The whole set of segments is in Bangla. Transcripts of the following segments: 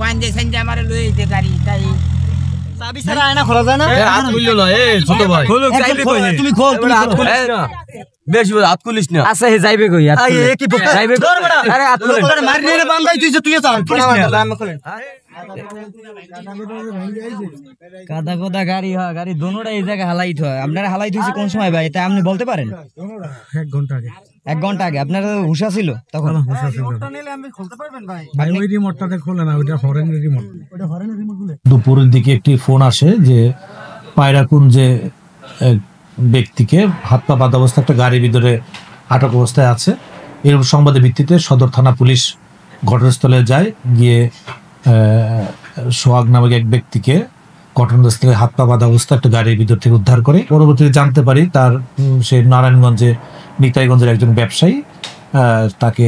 পাঞ্জে সেঞ্জে আমার লইতে গাড়ি তাই চাবি ছাড়া আয়না খোলা যায় না? হাত খুললো না, ছোট ভাই তুমি খোল, তুমি হাত খুলিস না, বেশি হাত খুলিস না। আচ্ছা হে যাইবে কই যাইবে আরে হাত খুলে মারি নিয়ে বান্ধাই তুই যে তুই চাল কাদা কাদা গাড়ি হয়, গাড়ি দোনোটা এই জায়গায় হালাইট হয়। আপনারা হালাইট হয়েছে কোন সময় ভাই, এটা আপনি বলতে পারেন? 1 ঘন্টা আগে। 1 ঘন্টা আগে আপনার হুশা ছিল তখন? ভাই ওই রিমোটটাতে খোলে না, ওইটা হরেনের রিমোট। ওটা হরেনের রিমোট বলে। দুপুরের দিকে একটি ফোন আসে যে পায়রাকুঞ্জে এক ব্যক্তিকে হাত পা বাঁধা অবস্থায় একটা গাড়ির ভিতরে আটক অবস্থায় আছে। এরকম সংবাদের ভিত্তিতে সদর থানা পুলিশ ঘটনাস্থলে যায়, গিয়ে সোহাগ নামক এক ব্যক্তিকে ঘটনাস্থলে হাত পা বাঁধা অবস্থায় একটা গাড়ির ভিতর থেকে উদ্ধার করে। পরবর্তীতে জানতে পারি তার সে নারায়ণগঞ্জে নিতাইগঞ্জের একজন ব্যবসায়ী, তাকে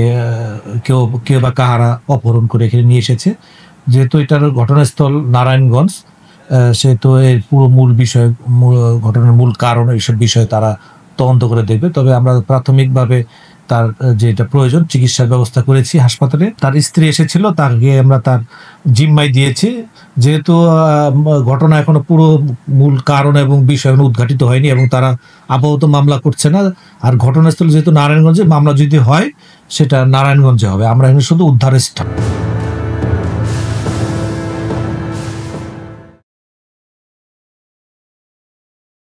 কেউ বা কাহারা অপহরণ করে এখানে নিয়ে এসেছে। যেহেতু এটার ঘটনাস্থল নারায়ণগঞ্জ, সেহেতু এর পুরো মূল বিষয়, ঘটনার মূল কারণ, এইসব বিষয়ে তারা তদন্ত করে দেখবে। তবে আমরা প্রাথমিকভাবে তার যেটা প্রয়োজন চিকিৎসার ব্যবস্থা করেছি হাসপাতালে। তার স্ত্রী এসেছিল, তাকে আমরা তার জিম্মায় দিয়েছি। যেহেতু ঘটনা এখনো পুরো মূল কারণ এবং বিষয় উদ্ঘাটিত হয়নি এবং তারা আপাতত মামলা করছে না। আর ঘটনাস্থল যেহেতু নারায়ণগঞ্জে, মামলা যদি হয় সেটা নারায়ণগঞ্জে হবে। আমরা এখানে শুধু উদ্ধারের স্থান।